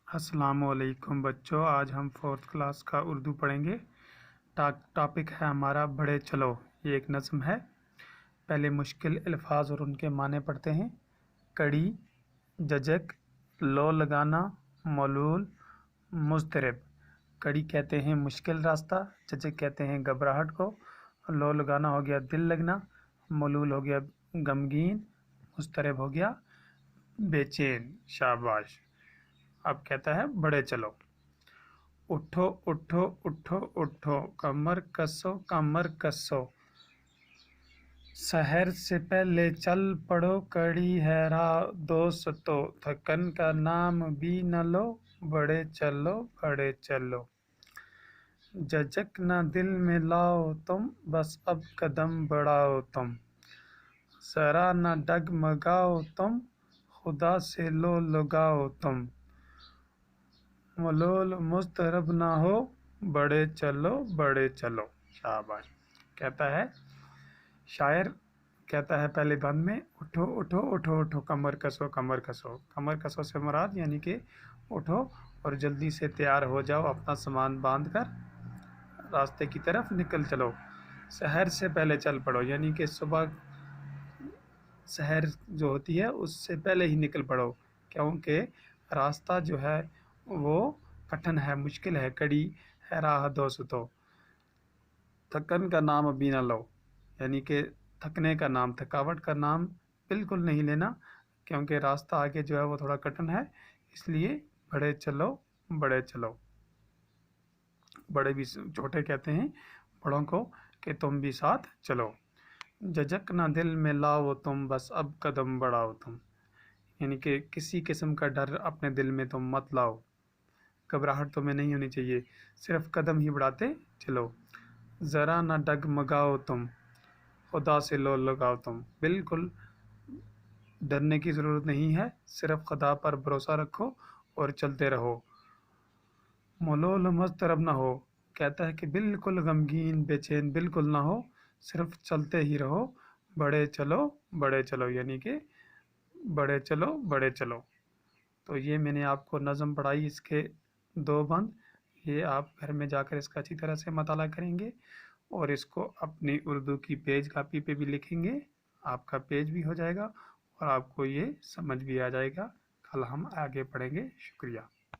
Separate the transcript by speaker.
Speaker 1: अस्सलाम वालेकुम बच्चों, आज हम 4th क्लास का उर्दू पढ़ेंगे। टॉपिक है हमारा बड़े चलो। ये एक नज़्म है। पहले मुश्किल अल्फाज और उनके माने पढ़ते हैं। कड़ी, जजक, लो लगाना, मलूल, मुस्तरब। कड़ी कहते हैं मुश्किल रास्ता, जजक कहते हैं घबराहट को, लो लगाना हो गया दिल लगना, मलूल हो गया गमगीन, मुस्तरब हो गया बेचैन। शाबाश। अब कहता है बड़े चलो। उठो उठो उठो उठो, कमर कसो कमर कसो, शहर से पहले चल पड़ो, कड़ी है राह दोस्तों, थकन का नाम भी न लो, बड़े चलो बड़े चलो। झिझक ना दिल में लाओ तुम, बस अब कदम बढ़ाओ तुम, जरा ना डगमगाओ तुम, खुदा से लो लगाओ तुम, मलोल मुस्तरब ना हो, बड़े चलो बड़े चलो। शाबाश। कहता है शायर, कहता है पहले बंद में, उठो उठो उठो उठो, कमर कसो कमर कसो। कमर कसो से मुराद यानी कि उठो और जल्दी से तैयार हो जाओ, अपना सामान बांध कर रास्ते की तरफ निकल चलो। शहर से पहले चल पड़ो यानी कि सुबह शहर जो होती है उससे पहले ही निकल पड़ो, क्योंकि रास्ता जो है वो कठिन है, मुश्किल है, कड़ी है राह दोस्तों। थकन का नाम अभी ना लो यानी कि थकने का नाम, थकावट का नाम बिल्कुल नहीं लेना, क्योंकि रास्ता आगे जो है वो थोड़ा कठिन है, इसलिए बड़े चलो बड़े चलो। बड़े भी छोटे कहते हैं बड़ों को कि तुम भी साथ चलो। झिझक ना दिल में लाओ तुम, बस अब कदम बढ़ाओ तुम, यानी कि किसी किस्म का डर अपने दिल में तुम मत लाओ, घबराहट तुम्हें नहीं होनी चाहिए, सिर्फ कदम ही बढ़ाते चलो। ज़रा ना डगमगाओ तुम, खुदा से लो लगाओ तुम, बिल्कुल डरने की ज़रूरत नहीं है, सिर्फ खुदा पर भरोसा रखो और चलते रहो। मलोल मस्तरब ना हो, कहता है कि बिल्कुल गमगीन बेचैन बिल्कुल ना हो, सिर्फ चलते ही रहो। बड़े चलो यानी कि बड़े चलो बड़े चलो। तो ये मैंने आपको नज़म पढ़ाई, इसके 2 बंद, ये आप घर में जाकर इसका अच्छी तरह से मताला करेंगे और इसको अपनी उर्दू की पेज कापी पे भी लिखेंगे, आपका पेज भी हो जाएगा और आपको ये समझ भी आ जाएगा। कल हम आगे पढ़ेंगे। शुक्रिया।